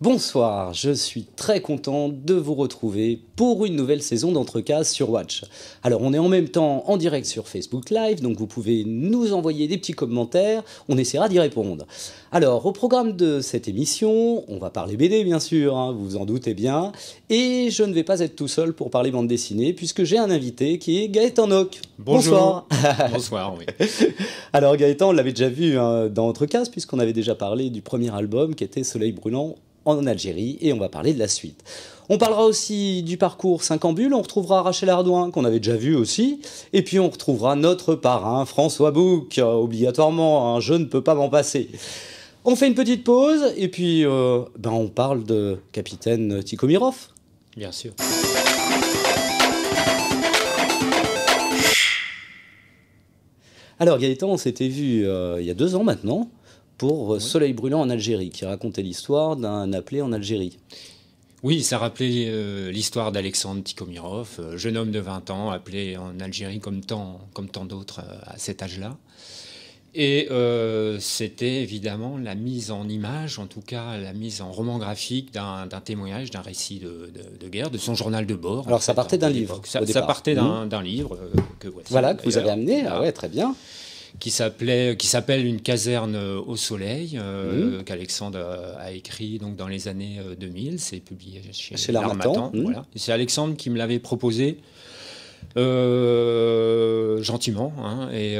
Bonsoir, je suis très content de vous retrouver pour une nouvelle saison d'Entrecases sur Watch. Alors on est en même temps en direct sur Facebook Live, donc vous pouvez nous envoyer des petits commentaires, on essaiera d'y répondre. Alors au programme de cette émission, on va parler BD bien sûr, hein, vous vous en doutez bien, et je ne vais pas être tout seul pour parler bande dessinée, puisque j'ai un invité qui est Gaëtan Nock. Bonjour. Bonsoir, oui. Alors Gaëtan, on l'avait déjà vu hein, dans Entrecases, puisqu'on avait déjà parlé du premier album qui était Soleil brûlant en Algérie, et on va parler de la suite. On parlera aussi du parcours 5 ambules, on retrouvera Rachel Ardouin, qu'on avait déjà vu aussi, et puis on retrouvera notre parrain, François Bouc, obligatoirement, hein, je ne peux pas m'en passer. On fait une petite pause, et puis on parle de Capitaine Tikhomirov. Bien sûr. Alors Gaëtan, on s'était vu il y a 2 ans maintenant, pour Soleil brûlant en Algérie, qui racontait l'histoire d'un appelé en Algérie. Oui, ça rappelait l'histoire d'Alexandre Tikhomirov, jeune homme de 20 ans, appelé en Algérie comme tant d'autres à cet âge-là. Et c'était évidemment la mise en image, en tout cas la mise en roman graphique d'un témoignage, d'un récit de guerre, de son journal de bord. Alors ça partait d'un livre. Ça partait d'un livre que voici. Voilà, que vous avez amené, ah ouais, très bien. Qui s'appelle Une caserne au soleil, qu'Alexandre a écrit donc dans les années 2000. C'est publié chez l'Harmattan. Voilà. C'est Alexandre qui me l'avait proposé gentiment. Hein, et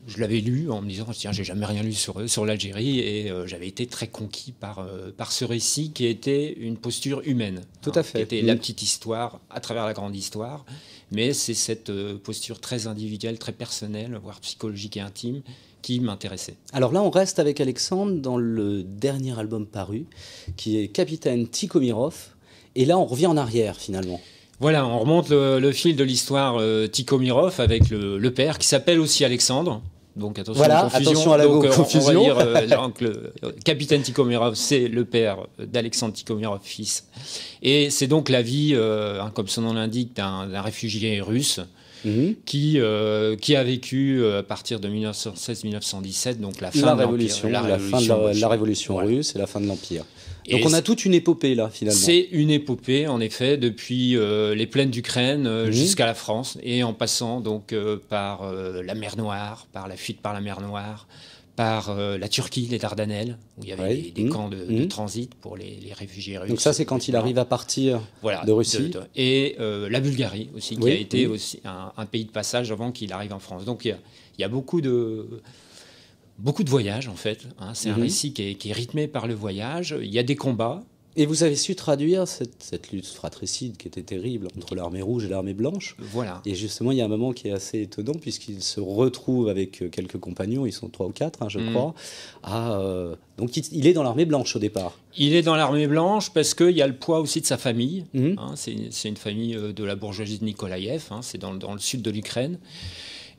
je l'avais lu en me disant tiens, j'ai jamais rien lu sur l'Algérie, et j'avais été très conquis par ce récit qui était une posture humaine. Tout à fait. Qui était la petite histoire à travers la grande histoire. Mais c'est cette posture très individuelle, très personnelle, voire psychologique et intime, qui m'intéressait. Alors là, on reste avec Alexandre dans le dernier album paru, qui est Capitaine Tikhomirov. Et là, on revient en arrière, finalement. Voilà, on remonte le fil de l'histoire Tikhomirov avec le père, qui s'appelle aussi Alexandre. Donc attention, attention à la confusion. On va dire, donc, le capitaine Tikhomirov, c'est le père d'Alexandre Tikhomirov, fils. Et c'est donc la vie, comme son nom l'indique, d'un réfugié russe qui a vécu à partir de 1916-1917, donc la fin de révolution, la révolution russe et la fin de l'Empire. Donc on a toute une épopée là, finalement. C'est une épopée, en effet, depuis les plaines d'Ukraine jusqu'à la France, et en passant donc par la mer Noire, par la fuite par la mer Noire, par la Turquie, les Dardanelles, où il y avait des camps de transit pour les réfugiés russes. Donc ça, c'est quand il arrive à partir de Russie. Et la Bulgarie aussi, qui a été aussi un pays de passage avant qu'il arrive en France. Donc il y a beaucoup de voyages, en fait. Hein. C'est un récit qui est rythmé par le voyage. Il y a des combats. Et vous avez su traduire cette lutte fratricide qui était terrible entre l'armée rouge et l'armée blanche. Voilà. Et justement, il y a un moment qui est assez étonnant, puisqu'il se retrouve avec quelques compagnons, ils sont 3 ou 4, hein, je crois. Donc il est dans l'armée blanche au départ. Il est dans l'armée blanche parce qu'il y a le poids aussi de sa famille. Hein. C'est une famille de la bourgeoisie de Nikolaïev. Hein. C'est dans le sud de l'Ukraine.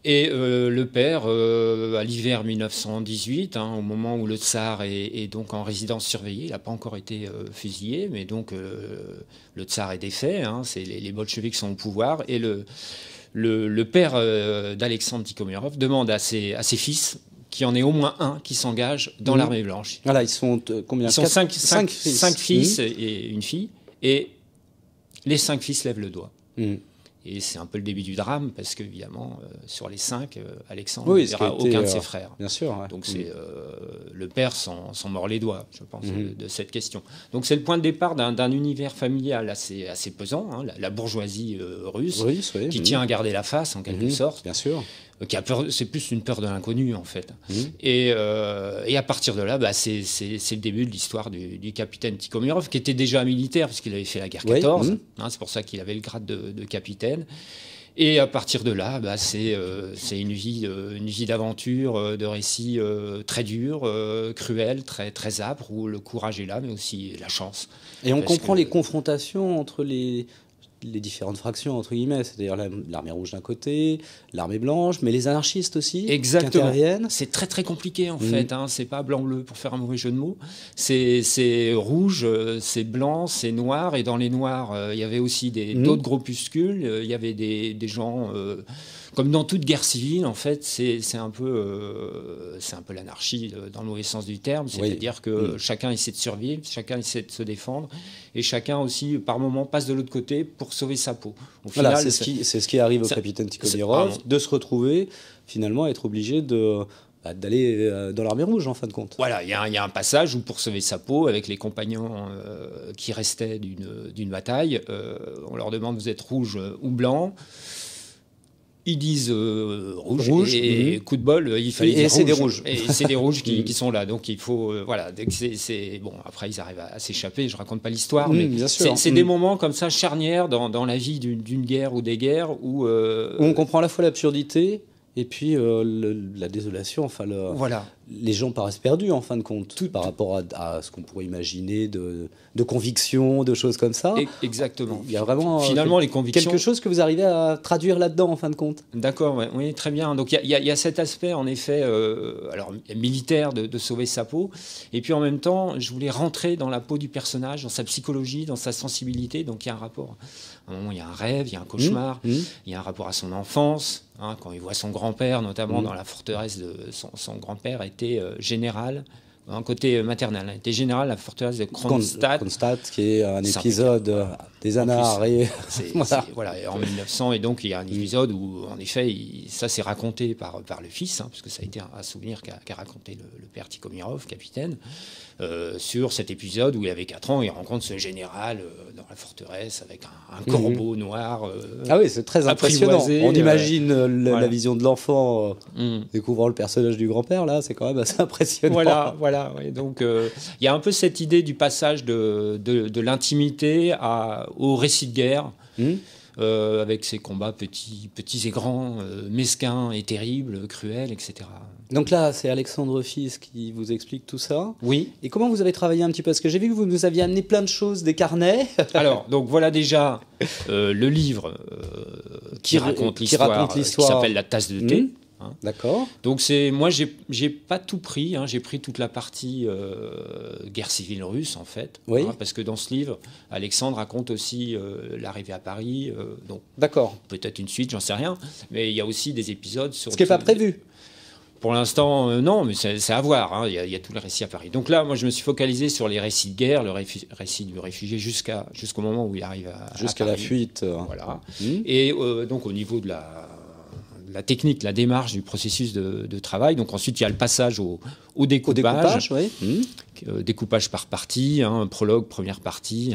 Et le père, à l'hiver 1918, hein, au moment où le tsar est donc en résidence surveillée, il n'a pas encore été fusillé, mais donc le tsar est défait, hein, les bolcheviks sont au pouvoir, et le père d'Alexandre Tikhomirov demande à ses fils qu'il y en ait au moins un qui s'engage dans l'armée blanche. Voilà, ils sont combien? Ils sont 5 fils et une fille, et les 5 fils lèvent le doigt. Et c'est un peu le début du drame, parce qu'évidemment, sur les 5, Alexandre ne verra aucun de ses frères. Bien sûr. Ouais. Donc le père s'en mord les doigts, je pense, de cette question. Donc c'est le point de départ d'un univers familial assez pesant, hein, la bourgeoisie russe, qui tient à garder la face, en quelque sorte. Bien sûr. Qui a peur, c'est plus une peur de l'inconnu, en fait. Et à partir de là, c'est le début de l'histoire du capitaine Tikhomirov, qui était déjà militaire, puisqu'il avait fait la guerre 14. Hein, c'est pour ça qu'il avait le grade de capitaine. Et à partir de là, c'est une vie d'aventure, de récits très durs, cruels, très, très âpres, où le courage est là, mais aussi la chance. Et on comprend les confrontations entre les différentes fractions, entre guillemets, c'est-à-dire l'armée rouge d'un côté, l'armée blanche, mais les anarchistes aussi. Exactement. Qui interviennent. C'est très très compliqué, en fait. Hein. C'est pas blanc-bleu, pour faire un mauvais jeu de mots. C'est rouge, c'est blanc, c'est noir. Et dans les noirs, il y avait aussi d'autres groupuscules. Il y avait des gens comme dans toute guerre civile, en fait, c'est un peu l'anarchie dans le mauvais sens du terme. C'est-à-dire que chacun essaie de survivre, chacun essaie de se défendre, et chacun aussi, par moment, passe de l'autre côté pour sauver sa peau. Au voilà, final, c'est ce qui arrive au capitaine Tikhomirov, de se retrouver, finalement, être obligé d'aller dans l'armée rouge, en fin de compte. Voilà, il y a un passage où, pour sauver sa peau, avec les compagnons qui restaient d'une bataille, on leur demande: vous êtes rouge ou blanc? Ils disent rouge, et coup de bol, il fallait dire c'est rouge. Des rouges. Et c'est des rouges qui sont là, donc il faut voilà. Bon, après ils arrivent à s'échapper. Je raconte pas l'histoire, mais c'est des moments comme ça charnières dans la vie d'une guerre ou des guerres où on comprend à la fois l'absurdité et puis la désolation. Enfin, voilà. Les gens paraissent perdus en fin de compte par rapport à ce qu'on pourrait imaginer de convictions, de choses comme ça. Exactement. Il y a vraiment finalement les convictions, quelque chose que vous arrivez à traduire là-dedans en fin de compte. D'accord, ouais, oui, très bien. Donc il y a cet aspect en effet, alors militaire de sauver sa peau, et puis en même temps, je voulais rentrer dans la peau du personnage, dans sa psychologie, dans sa sensibilité. Donc il y a un rapport. À un moment, il y a un rêve, il y a un cauchemar, il y a un rapport à son enfance. Quand il voit son grand-père, notamment dans la forteresse de son grand-père, était général, un côté maternel, était général à la forteresse de Kronstadt. Kronstadt, qui est un épisode des Annales. Voilà, en 1900, et donc il y a un épisode où, en effet, ça c'est raconté par le fils, parce que ça a été un souvenir qu'a raconté le père Tikhomirov, capitaine, sur cet épisode où il avait 4 ans, il rencontre ce général dans la forteresse avec un corbeau noir. Ah oui, c'est très impressionnant. On imagine la vision de l'enfant découvrant le personnage du grand-père, là, c'est quand même assez impressionnant. Voilà. Ouais. Donc il y a un peu cette idée du passage de l'intimité au récit de guerre. Avec ces combats petits et grands, mesquins et terribles, cruels, etc. Donc là, c'est Alexandre Fils qui vous explique tout ça. Oui. Et comment vous avez travaillé un petit peu? Parce que j'ai vu que vous nous aviez amené plein de choses, des carnets. Alors, donc voilà déjà le livre qui raconte l'histoire, qui s'appelle La tasse de thé. D'accord. Donc moi j'ai pas tout pris, j'ai pris toute la partie guerre civile russe en fait, parce que dans ce livre, Alexandre raconte aussi l'arrivée à Paris, donc d'accord. Peut-être une suite, j'en sais rien, mais il y a aussi des épisodes sur... Ce qui n'est pas prévu. Pour l'instant, non, mais c'est à voir. Il y a tout le récit à Paris. Donc là, moi, je me suis focalisé sur les récits de guerre, le récit du réfugié jusqu'au moment où il arrive à Paris. Jusqu'à la fuite. Voilà. Et donc, au niveau de la technique, la démarche du processus de travail. Donc ensuite, il y a le passage au découpage. Découpage par partie, prologue, première partie,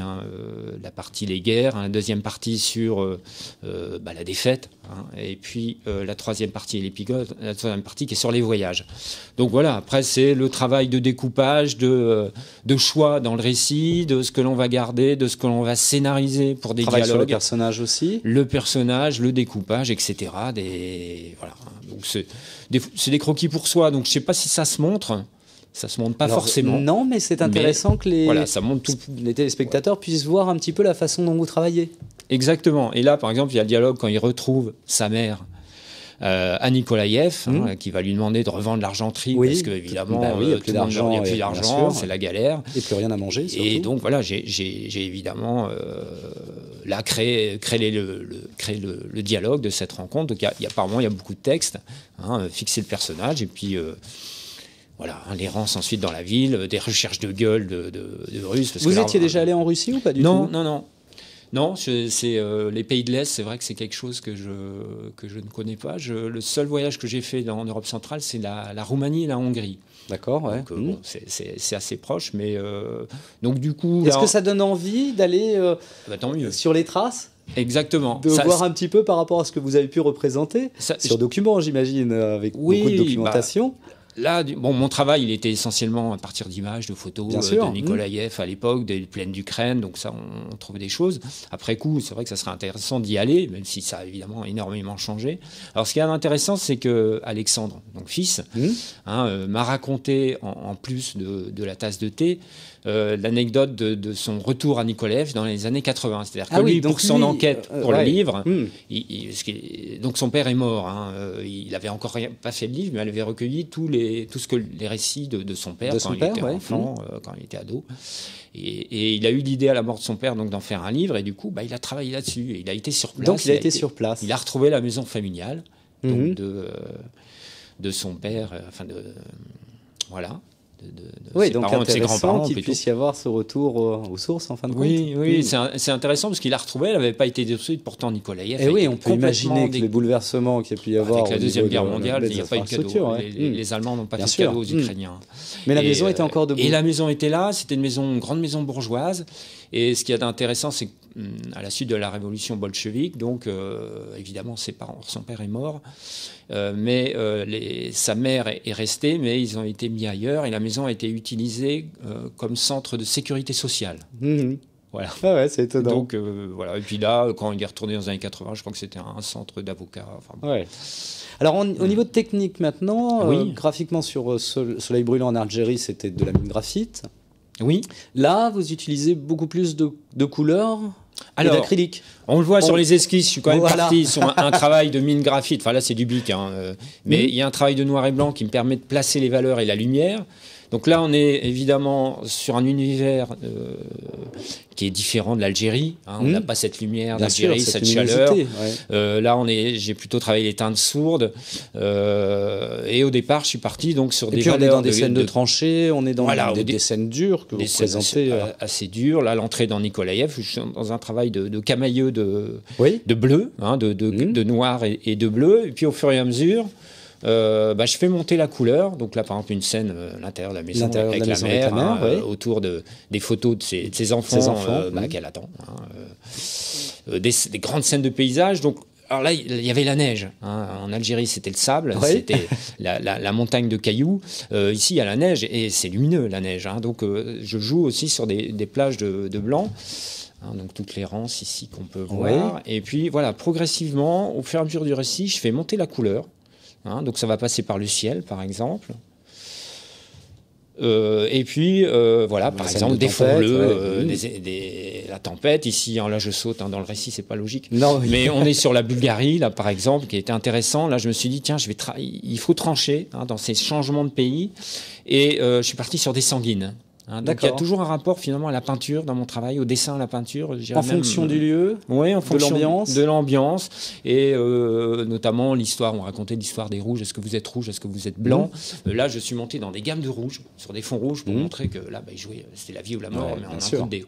la partie les guerres, la deuxième partie sur la défaite, et puis la troisième partie, l'épigode, la troisième partie qui est sur les voyages. Donc voilà, après c'est le travail de découpage, de choix dans le récit, de ce que l'on va garder, de ce que l'on va scénariser pour des dialogues. Sur le personnage aussi. Le personnage, le découpage, etc. Voilà. Donc c'est des croquis pour soi, donc je ne sais pas si ça se montre. Ça se montre pas forcément. Non, mais c'est intéressant que les téléspectateurs puissent voir un petit peu la façon dont vous travaillez. Exactement. Et là, par exemple, il y a le dialogue quand il retrouve sa mère à Nikolaïev, qui va lui demander de revendre l'argenterie, parce que évidemment, il n'y a plus d'argent, c'est la galère. Et plus rien à manger, surtout. Et donc voilà, j'ai évidemment créé le dialogue de cette rencontre. Donc apparemment, il y a beaucoup de textes, fixer le personnage, et puis... Voilà, l'errance ensuite dans la ville, des recherches de gueule de Russes. Vous étiez déjà allé en Russie ou pas du tout? Non, c'est les pays de l'Est, c'est vrai que c'est quelque chose que je ne connais pas. Le seul voyage que j'ai fait en Europe centrale, c'est la Roumanie et la Hongrie. D'accord, ouais. Donc, bon, c'est assez proche, mais donc du coup... Est-ce que ça donne envie d'aller tant mieux. Sur les traces? Exactement. De voir un petit peu par rapport à ce que vous avez pu représenter sur document, j'imagine, avec beaucoup de documentation. Là, mon travail, il était essentiellement à partir d'images, de photos de Nikolaïev à l'époque, des plaines d'Ukraine, donc ça, on trouvait des choses. Après coup, c'est vrai que ça serait intéressant d'y aller, même si ça a évidemment énormément changé. Alors, ce qui est intéressant, c'est que Alexandre, donc fils, m'a raconté, en plus de la tasse de thé, l'anecdote de son retour à Nikolaïev dans les années 80. C'est-à-dire que lui, pour son enquête pour le livre, donc son père est mort. Il n'avait encore pas fait le livre, mais il avait recueilli tout ce que les récits de son père quand il était enfant, quand il était ado. Et il a eu l'idée à la mort de son père donc d'en faire un livre, et du coup, il a travaillé là-dessus. Il a été sur place. Donc il a été sur place. Il a retrouvé la maison familiale. donc de son père, enfin voilà. Oui, donc intéressant qu'il puisse y avoir ce retour aux sources en fin de compte. Oui, c'est intéressant parce qu'il a retrouvé, elle n'avait pas été détruite, pourtant Nikolaïev. Et oui, on peut imaginer que les bouleversements qu'il y a pu y avoir avec la Deuxième Guerre mondiale, il n'y a pas eu de cadeau. Les Allemands n'ont pas fait de cadeau aux Ukrainiens. Mais la maison était encore debout. Et la maison était là, c'était une grande maison bourgeoise. Et ce qui est intéressant, c'est qu'à la suite de la révolution bolchevique, donc évidemment son père est mort, mais sa mère est restée, mais ils ont été mis ailleurs et la maison a été utilisée comme centre de sécurité sociale. Voilà. Ah ouais, c'est étonnant. Donc voilà. Et puis là, quand il est retourné dans les années 80, je crois que c'était un centre d'avocats. Enfin, bon. Ouais. Alors au niveau de technique maintenant, graphiquement sur Soleil brûlant en Algérie, c'était de la mine graphite. Oui. Là, vous utilisez beaucoup plus de couleurs et d'acrylique. On le voit sur les esquisses, je suis quand même parti sur un travail de mine graphite. Enfin là, c'est du bic, mais il y a un travail de noir et blanc qui me permet de placer les valeurs et la lumière. Donc là, on est évidemment sur un univers qui est différent de l'Algérie. On n'a pas cette lumière d'Algérie, cette chaleur. Là, j'ai plutôt travaillé les teintes sourdes. Et au départ, je suis parti donc sur des valeurs. On est dans des scènes de tranchées, on est dans des scènes dures que vous présentez. Assez dures. Là, l'entrée dans Nikolaïev, je suis dans un travail de camailleux de bleu, de noir et de bleu. Et puis au fur et à mesure, je fais monter la couleur. Donc là, par exemple, une scène à l'intérieur de la maison avec la mère, autour des photos de ses enfants qu'elle attend. Des grandes scènes de paysage. Donc, alors là, il y avait la neige. En Algérie, c'était le sable, c'était la montagne de cailloux. Ici, il y a la neige et c'est lumineux, la neige. Donc, je joue aussi sur des plages de blanc. Donc toutes les rances ici qu'on peut voir. Et puis, voilà, progressivement, au fur et à mesure du récit, je fais monter la couleur. Donc ça va passer par le ciel, par exemple. Et puis, par exemple, des fonds bleus, la tempête. Ici, là, je saute dans le récit, c'est pas logique. Mais on est sur la Bulgarie, là, par exemple, qui était intéressant. Là, je me suis dit, tiens, il faut trancher dans ces changements de pays. Et je suis parti sur des sanguines. Donc il y a toujours un rapport finalement à la peinture dans mon travail, au dessin, à la peinture. Fonction du lieu, en fonction de l'ambiance, et notamment l'histoire. On racontait l'histoire des rouges. Est-ce que vous êtes rouge? Est-ce que vous êtes blanc? Là, je suis monté dans des gammes de rouges, sur des fonds rouges, pour montrer que là, il jouait, c'était la vie ou la mort, mais en un coup de dé.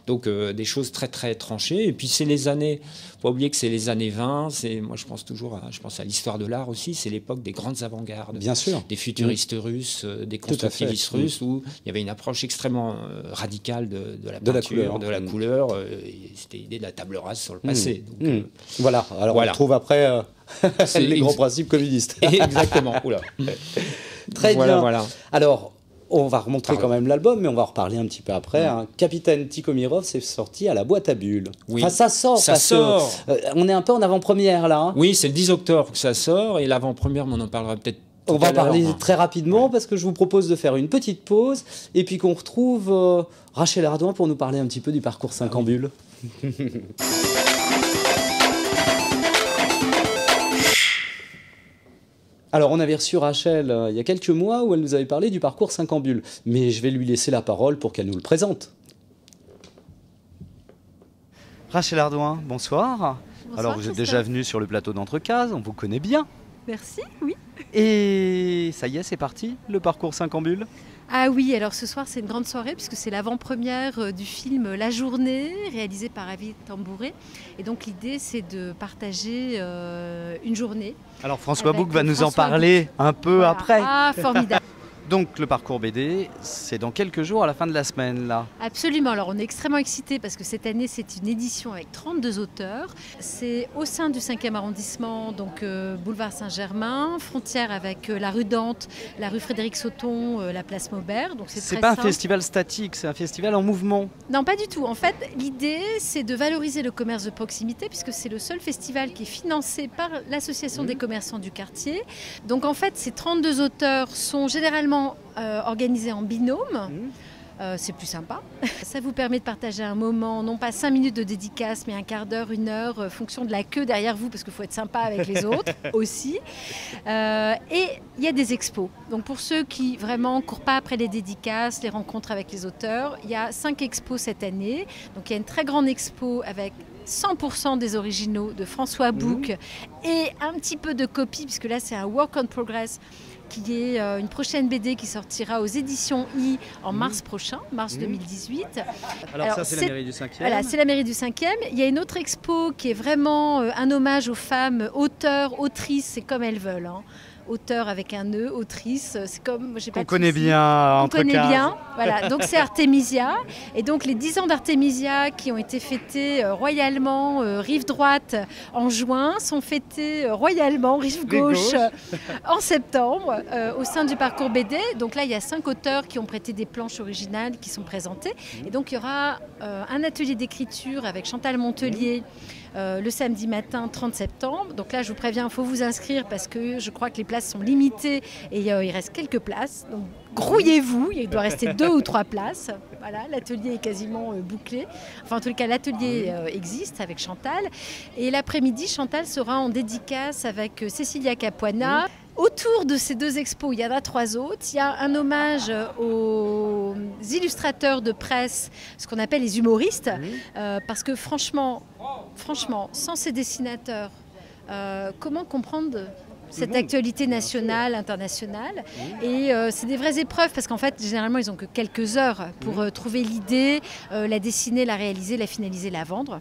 Donc des choses très très tranchées. Et puis c'est les années. Faut pas oublier que c'est les années 20. Moi, je pense à l'histoire de l'art aussi. C'est l'époque des grandes avant-gardes. Bien sûr. Des futuristes russes, des constructivistes russes, où il y avait une approche extrêmement radicale de la peinture, de la couleur. C'était l'idée de la table rase sur le passé. Donc, voilà. Alors on retrouve après les grands principes communistes. Exactement. Très bien. Alors, on va remontrer quand même l'album, mais on va en reparler un petit peu après. Capitaine Tikhomirov, c'est sorti à la boîte à bulles. Oui. Enfin, ça sort. On est un peu en avant-première là. Oui, c'est le 10 octobre que ça sort, et l'avant-première, on en parlera peut-être. On va parler très rapidement parce que je vous propose de faire une petite pause et puis qu'on retrouve Rachel Ardouin pour nous parler un petit peu du parcours 5 en bulles. Alors, on avait reçu Rachel il y a quelques mois où elle nous avait parlé du parcours 5 en bulles. Mais je vais lui laisser la parole pour qu'elle nous le présente. Rachel Ardouin, bonsoir. Alors, vous êtes déjà venue sur le plateau d'Entrecases, on vous connaît bien. Merci, oui. Et ça y est, c'est parti, le parcours 5 en bulles. Ah oui, alors ce soir c'est une grande soirée puisque c'est l'avant-première du film La Journée, réalisé par Avi Tambouré. Et donc l'idée c'est de partager une journée. Alors François Bouc va nous en parler un peu après. Ah, formidable. Donc le parcours BD, c'est dans quelques jours à la fin de la semaine là. Absolument, alors on est extrêmement excités parce que cette année c'est une édition avec 32 auteurs. C'est au sein du 5e arrondissement, donc boulevard Saint-Germain, frontière avec la rue Dante, la rue Frédéric-Sauton, la place Maubert. Donc c'est pas un festival statique, c'est un festival en mouvement. Non, pas du tout. En fait, l'idée c'est de valoriser le commerce de proximité puisque c'est le seul festival qui est financé par l'association des commerçants du quartier. Donc en fait, ces 32 auteurs sont généralement organisé en binôme. C'est plus sympa. Ça vous permet de partager un moment, non pas 5 minutes de dédicace, mais un quart d'heure, 1 heure, fonction de la queue derrière vous, parce qu'il faut être sympa avec les autres aussi. Et il y a des expos. Donc pour ceux qui vraiment ne courent pas après les dédicaces, les rencontres avec les auteurs, il y a 5 expos cette année. Donc il y a une très grande expo avec 100% des originaux de François Bouc et un petit peu de copie, puisque là c'est un work in progress, qui est une prochaine BD qui sortira aux éditions I en mars prochain, mars 2018. Alors ça, c'est la mairie du 5e. Voilà, c'est la mairie du 5e. Il y a une autre expo qui est vraiment un hommage aux femmes auteurs, autrices, c'est comme elles veulent. Hein. Auteur avec un E, autrice, c'est comme... On connaît bien, on connaît bien, voilà. Donc c'est Artemisia. Et donc les 10 ans d'Artemisia qui ont été fêtés royalement, rive droite en juin, sont fêtés royalement, rive gauche en septembre, au sein du parcours BD. Donc là, il y a 5 auteurs qui ont prêté des planches originales qui sont présentées. Et donc il y aura un atelier d'écriture avec Chantal Montelier, le samedi matin 30 septembre. Donc là, je vous préviens, il faut vous inscrire parce que je crois que les places sont limitées et il reste quelques places. Donc grouillez-vous, il doit rester 2 ou 3 places. Voilà, l'atelier est quasiment bouclé. Enfin, en tout cas, l'atelier existe avec Chantal. Et l'après-midi, Chantal sera en dédicace avec Cécilia Capuana. Autour de ces 2 expos, il y en a 3 autres. Il y a un hommage aux illustrateurs de presse, ce qu'on appelle les humoristes, parce que franchement, sans ces dessinateurs, comment comprendre cette actualité nationale, internationale. Et c'est des vraies épreuves parce qu'en fait, généralement, ils n'ont que quelques heures pour trouver l'idée, la dessiner, la réaliser, la finaliser, la vendre.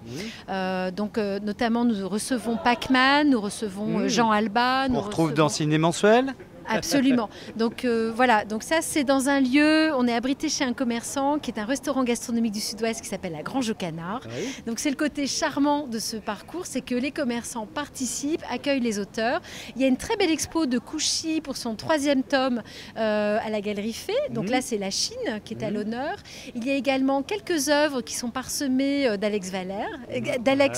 Donc, notamment, nous recevons Pac-Man, nous recevons Jean Alba. On retrouve dans Ciné Mensuel. Absolument. Donc voilà, donc ça c'est dans un lieu, on est abrité chez un commerçant qui est un restaurant gastronomique du Sud-Ouest qui s'appelle la Grange au Canard. Oui. Donc c'est le côté charmant de ce parcours, c'est que les commerçants participent, accueillent les auteurs. Il y a une très belle expo de Kouchi pour son 3e tome à la Galerie Fay. Donc là c'est la Chine qui est à l'honneur. Il y a également quelques œuvres qui sont parsemées d'Alex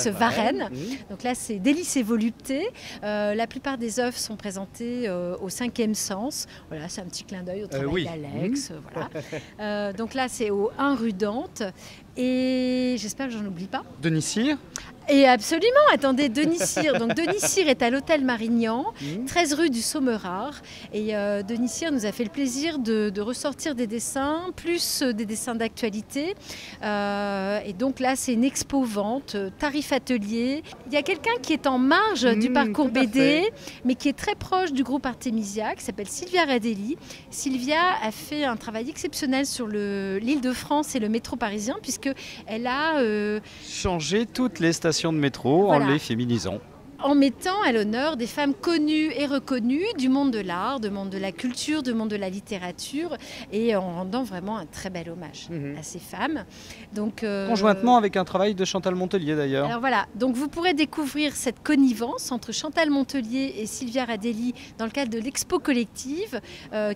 Varenne. Donc là c'est Délices et voluptés. La plupart des œuvres sont présentées au 5e sens. Voilà, c'est un petit clin d'œil au travail d'Alex. Voilà. Donc là, c'est au 1 rue Dante. Et j'espère que j'en oublie pas. Denis Cyr. Et absolument, attendez, Denis Cyr. Donc Denis Cyr est à l'hôtel Marignan, 13 rue du Sommerard. Et Denis Cyr nous a fait le plaisir de ressortir des dessins, plus des dessins d'actualité. Et donc là, c'est une expo-vente, tarif atelier. Il y a quelqu'un qui est en marge du parcours BD, mais qui est très proche du groupe Artemisia, qui s'appelle Sylvia Radelli. Sylvia a fait un travail exceptionnel sur l'Île-de-France et le métro parisien, puisqu'elle a changé toutes les stations de métro en les féminisant. En mettant à l'honneur des femmes connues et reconnues du monde de l'art, du monde de la culture, du monde de la littérature, et en rendant vraiment un très bel hommage à ces femmes. Donc, conjointement avec un travail de Chantal Montelier d'ailleurs. Alors voilà, donc vous pourrez découvrir cette connivence entre Chantal Montelier et Sylvia Radelli dans le cadre de l'expo collective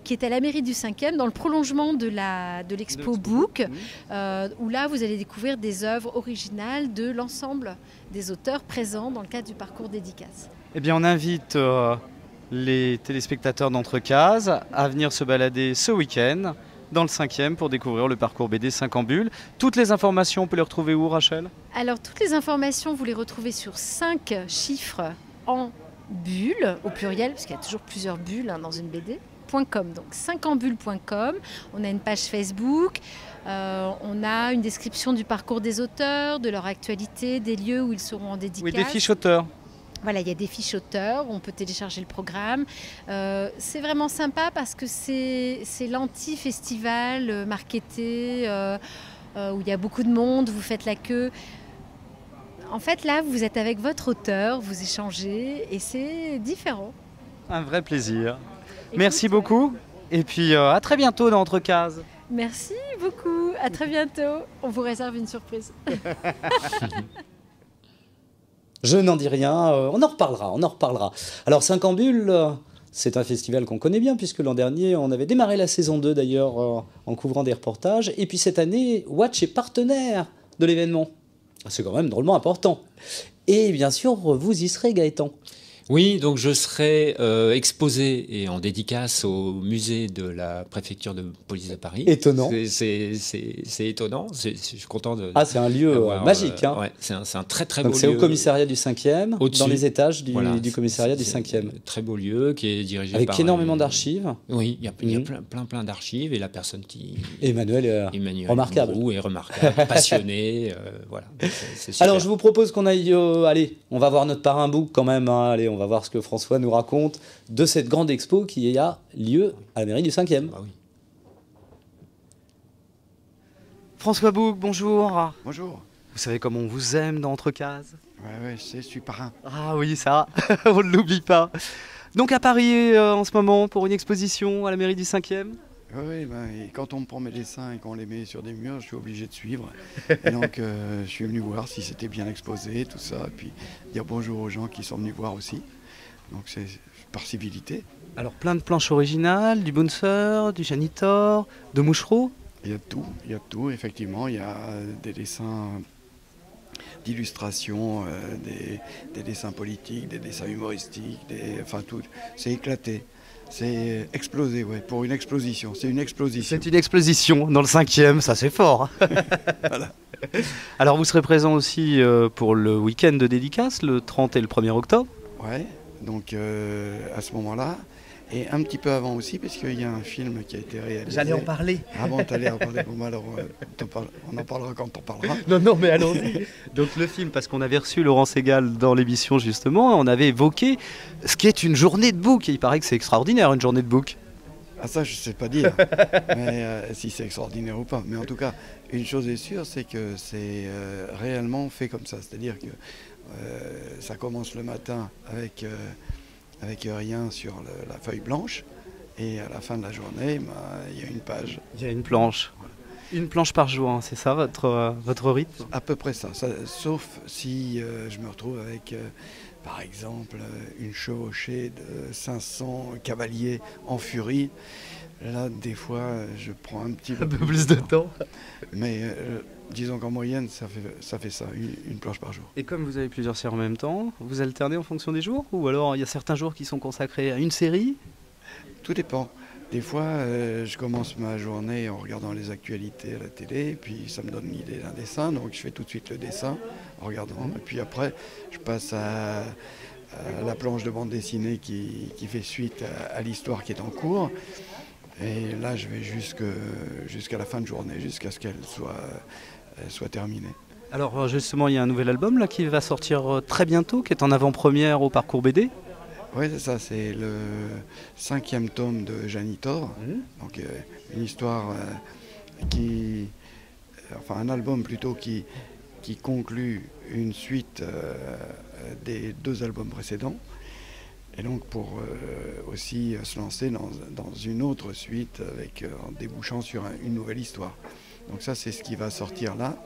qui est à la mairie du 5e, dans le prolongement de l'expo Book, où là vous allez découvrir des œuvres originales de l'ensemble des auteurs présents dans le cadre du parcours dédicace. Eh bien, on invite les téléspectateurs d'Entrecases à venir se balader ce week-end dans le 5e pour découvrir le parcours BD 5 en bulles. Toutes les informations, on peut les retrouver où, Rachel ? Alors, toutes les informations, vous les retrouvez sur 5 chiffres en bulles, au pluriel, parce qu'il y a toujours plusieurs bulles dans une BD. .com, donc 5enbulles.com. On a une page Facebook, on a une description du parcours des auteurs, de leur actualité, des lieux où ils seront en dédicace. Oui, des fiches auteurs. Voilà, il y a des fiches auteurs, on peut télécharger le programme. C'est vraiment sympa parce que c'est l'anti-festival marketé, où il y a beaucoup de monde, vous faites la queue. En fait, là, vous êtes avec votre auteur, vous échangez et c'est différent. Un vrai plaisir. Merci beaucoup et puis à très bientôt dans Entrecases. Merci beaucoup, à très bientôt. On vous réserve une surprise. Je n'en dis rien, on en reparlera. Alors 5 en bulles, c'est un festival qu'on connaît bien puisque l'an dernier on avait démarré la saison 2 d'ailleurs en couvrant des reportages. Et puis cette année, Watch est partenaire de l'événement. C'est quand même drôlement important. Et bien sûr, vous y serez, Gaëtan. Oui, donc je serai exposé et en dédicace au musée de la préfecture de police de Paris. Étonnant. C'est étonnant. Je suis content de. Ah, c'est un lieu magique. Hein. Ouais, c'est un très très beau lieu. Donc c'est au commissariat du 5e, dans les étages du commissariat du 5e. Très beau lieu qui est dirigé avec par énormément d'archives. Oui, il y a plein d'archives et la personne qui. Emmanuel est remarquable. Mourou est remarquable, passionné, voilà. C'est super. Alors je vous propose qu'on aille, allez, on va voir notre parrain book quand même. Hein, allez, on va voir ce que François nous raconte de cette grande expo qui a lieu à la mairie du 5e. Ah oui. François Bouc, bonjour. Bonjour. Vous savez comment on vous aime dans Entrecases? Ouais, je suis parrain. Ah oui, ça, on ne l'oublie pas. Donc à Paris en ce moment pour une exposition à la mairie du 5e. Oui, et quand on me prend mes dessins et qu'on les met sur des murs, je suis obligé de suivre. Et donc je suis venu voir si c'était bien exposé, tout ça, et puis dire bonjour aux gens qui sont venus voir aussi. Donc c'est par civilité. Alors plein de planches originales, du Bouncer, du Janitor, de Mouchereau. Il y a tout, effectivement. Il y a des dessins d'illustration, des dessins politiques, des dessins humoristiques, enfin tout. C'est éclaté. C'est explosé, ouais, pour une explosion. C'est une explosion. C'est une explosion dans le 5e, ça c'est fort. Voilà. Alors vous serez présent aussi pour le week-end de dédicace, le 30 et le 1er octobre. Ouais, donc à ce moment-là, et un petit peu avant aussi, parce qu'il y a un film qui a été réalisé. J'allais en parler. Ah bon, t'allais en parler. Bon, alors, on en parlera quand on parlera. Non, mais allons-y. Donc le film, parce qu'on avait reçu Laurent Segal dans l'émission justement, on avait évoqué ce qui est une journée de book. Et il paraît que c'est extraordinaire une journée de book. Ah ça, je sais pas dire, mais si c'est extraordinaire ou pas. Mais en tout cas, une chose est sûre, c'est que c'est réellement fait comme ça. C'est-à-dire que ça commence le matin avec rien sur la feuille blanche, et à la fin de la journée, il y a une page. Il y a une planche. Une planche par jour, hein, c'est ça votre rythme? À peu près ça, sauf si je me retrouve avec, par exemple, une chevauchée de 500 cavaliers en furie. Là, des fois, je prends un petit peu plus de temps. Mais disons qu'en moyenne, ça fait ça, une planche par jour. Et comme vous avez plusieurs séries en même temps, vous alternez en fonction des jours? Ou alors il y a certains jours qui sont consacrés à une série? Tout dépend. Des fois, je commence ma journée en regardant les actualités à la télé, et puis ça me donne l'idée d'un dessin, donc je fais tout de suite le dessin en regardant. Et puis après, je passe à la planche de bande dessinée qui fait suite à l'histoire qui est en cours. Et là, je vais jusqu'à la fin de journée, jusqu'à ce qu'elle soit terminée. Alors justement, il y a un nouvel album là qui va sortir très bientôt, qui est en avant-première au Parcours BD. Oui, c'est ça, c'est le 5e tome de Janitor. Donc une histoire un album plutôt qui conclut une suite des 2 albums précédents. Et donc pour aussi se lancer dans une autre suite en débouchant sur une nouvelle histoire. Donc ça, c'est ce qui va sortir là.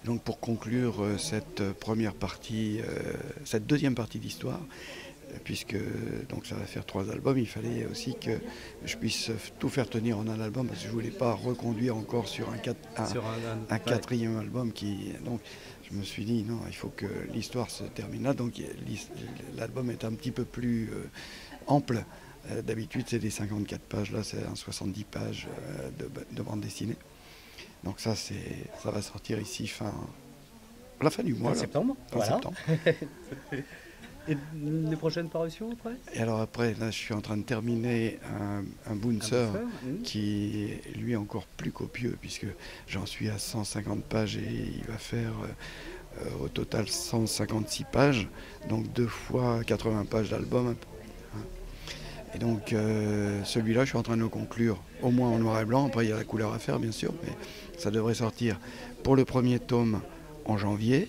Donc pour conclure cette deuxième partie d'histoire, puisque donc ça va faire 3 albums, il fallait aussi que je puisse tout faire tenir en un album, parce que je ne voulais pas reconduire encore sur un 4e album donc je me suis dit non, il faut que l'histoire se termine là, donc l'album est un petit peu plus ample. D'habitude c'est des 54 pages, là c'est un 70 pages de bande dessinée. Donc ça va sortir ici à la fin du mois. En septembre. Voilà. Septembre. Et les prochaines parutions après? Et alors après, là je suis en train de terminer un Bouncer qui est lui encore plus copieux, puisque j'en suis à 150 pages et il va faire au total 156 pages, donc 2 fois 80 pages d'album. Et donc celui-là, je suis en train de le conclure, au moins en noir et blanc. Après, il y a la couleur à faire, bien sûr, mais ça devrait sortir pour le 1er tome en janvier,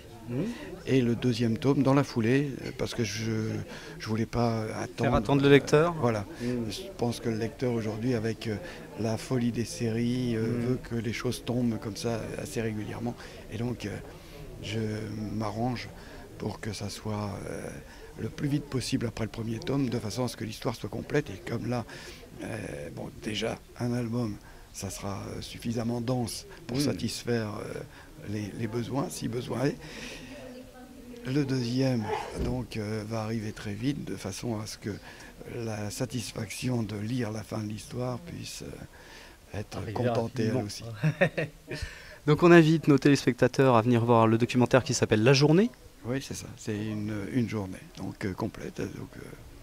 et le 2e tome dans la foulée, parce que je voulais pas attendre le lecteur. Voilà. Je pense que le lecteur aujourd'hui, avec la folie des séries, veut que les choses tombent comme ça assez régulièrement. Et donc, je m'arrange pour que ça soit le plus vite possible après le 1er tome, de façon à ce que l'histoire soit complète. Et comme là, déjà, un album, ça sera suffisamment dense pour satisfaire les besoins, si besoin est. Le deuxième donc, va arriver très vite, de façon à ce que la satisfaction de lire la fin de l'histoire puisse être contentée elle aussi. Donc on invite nos téléspectateurs à venir voir le documentaire qui s'appelle La Journée. Oui, c'est ça, c'est une journée donc, complète. Donc,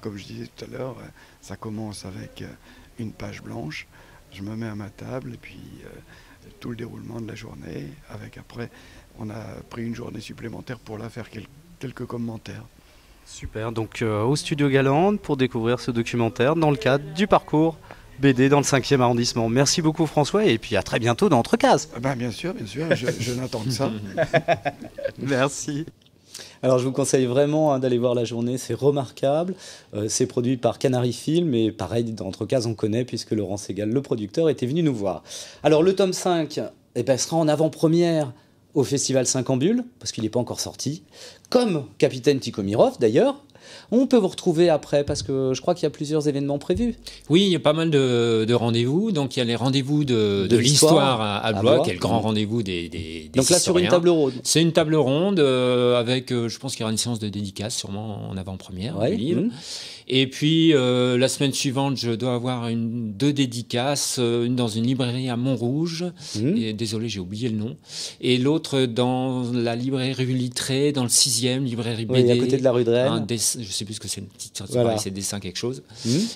comme je disais tout à l'heure, ça commence avec une page blanche, je me mets à ma table et puis tout le déroulement de la journée, avec après, on a pris une journée supplémentaire pour là faire quelques commentaires. Super, donc au Studio Galande pour découvrir ce documentaire dans le cadre du parcours BD dans le 5e arrondissement. Merci beaucoup François et puis à très bientôt dans Entrecases. Bien sûr, je n'attends que ça. Merci. Alors je vous conseille vraiment d'aller voir La Journée, c'est remarquable. C'est produit par Canary Film et pareil, dans Entrecases on connaît puisque Laurent Segal, le producteur, était venu nous voir. Alors le tome 5 sera en avant-première au Festival 5 Ambules, parce qu'il n'est pas encore sorti, comme Capitaine Tikhomirov d'ailleurs. On peut vous retrouver après, parce que je crois qu'il y a plusieurs événements prévus. Oui, il y a pas mal de rendez-vous. Donc, il y a les rendez-vous de l'histoire à Blois, qui est le grand rendez-vous des donc là, historiens. sur une table ronde. C'est une table ronde avec, je pense qu'il y aura une séance de dédicace, sûrement en avant-première du livre. Et puis, la semaine suivante, je dois avoir deux dédicaces, une dans une librairie à Montrouge, et, désolé, j'ai oublié le nom, et l'autre dans la librairie Littré, dans le 6e, librairie BD. Oui, à côté de la rue de Rennes. Je sais plus ce que c'est, voilà. C'est dessin quelque chose.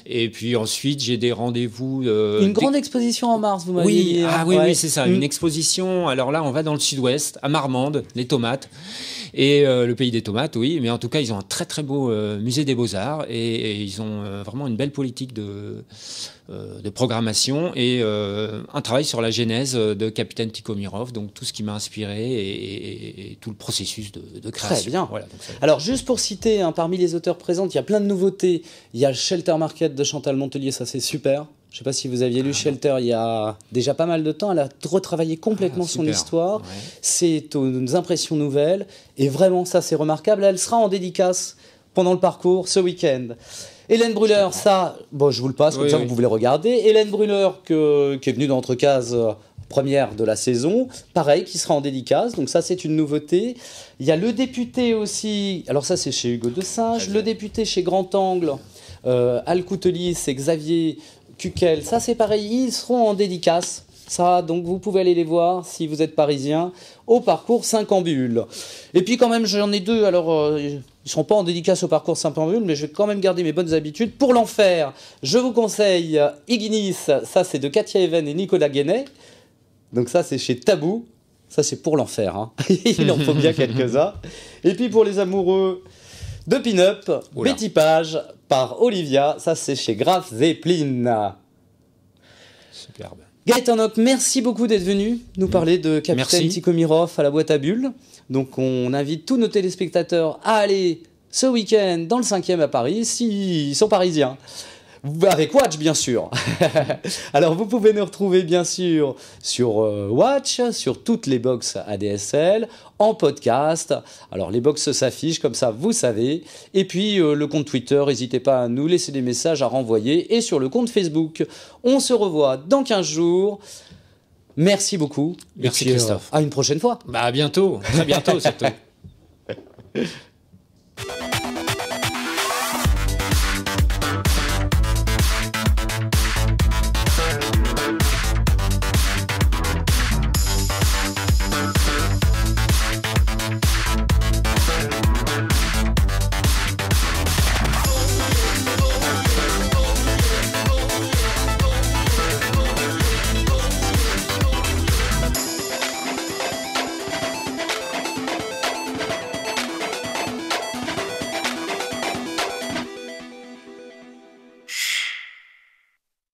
Et puis ensuite, j'ai des rendez-vous... une grande exposition en mars, vous m'avez dit. Oui, c'est ça, une exposition. Alors là, on va dans le sud-ouest, à Marmande, les tomates. Et le pays des tomates, oui, mais en tout cas, ils ont un très très beau musée des Beaux-Arts et ils ont vraiment une belle politique de programmation et un travail sur la genèse de Capitaine Tikhomirov, donc tout ce qui m'a inspiré et tout le processus de création. Très bien. Voilà, alors, juste pour citer, parmi les auteurs présents, il y a plein de nouveautés. Il y a Shelter Market de Chantal Montelier, ça c'est super. Je ne sais pas si vous aviez lu Shelter il y a déjà pas mal de temps. Elle a retravaillé complètement son histoire. Ouais. C'est aux impressions nouvelles. Et vraiment, ça, c'est remarquable. Elle sera en dédicace pendant le parcours ce week-end. Hélène Brûler, ça, je vous le passe, comme ça vous pouvez le regarder. Hélène Brûler, qui est venue dans Entrecases première de la saison, pareil, qui sera en dédicace. Donc ça, c'est une nouveauté. Il y a Le Député aussi. Alors ça, c'est chez Hugo de Singe. Le Député chez Grand Angle. Al Coutelier, c'est Xavier Cuquel, ça c'est pareil, ils seront en dédicace, ça, donc vous pouvez aller les voir si vous êtes parisien, au parcours 5 Ambules. Et puis quand même, j'en ai deux, alors ils ne seront pas en dédicace au parcours 5 Ambules, mais je vais quand même garder mes bonnes habitudes. Pour l'enfer, je vous conseille Ignis, ça c'est de Katia Even et Nicolas Guénet, donc ça c'est chez Tabou, ça c'est pour l'enfer, hein. Il en faut bien quelques-uns. Et puis pour les amoureux de Pin-Up, Betty Page par Olivia, ça c'est chez Graf Zeppelin. Superbe. Gaëtan Nock, merci beaucoup d'être venu nous parler de Capitaine Tikhomirov à la boîte à bulles. Donc on invite tous nos téléspectateurs à aller ce week-end dans le 5e à Paris, s'ils sont parisiens. Avec Watch, bien sûr. Alors, vous pouvez nous retrouver, bien sûr, sur Watch, sur toutes les box ADSL, en podcast. Alors, les box s'affichent, comme ça, vous savez. Et puis, le compte Twitter, n'hésitez pas à nous laisser des messages à renvoyer. Et sur le compte Facebook, on se revoit dans 15 jours. Merci beaucoup. Merci, Christophe. À une prochaine fois. À bientôt. Très bientôt, surtout.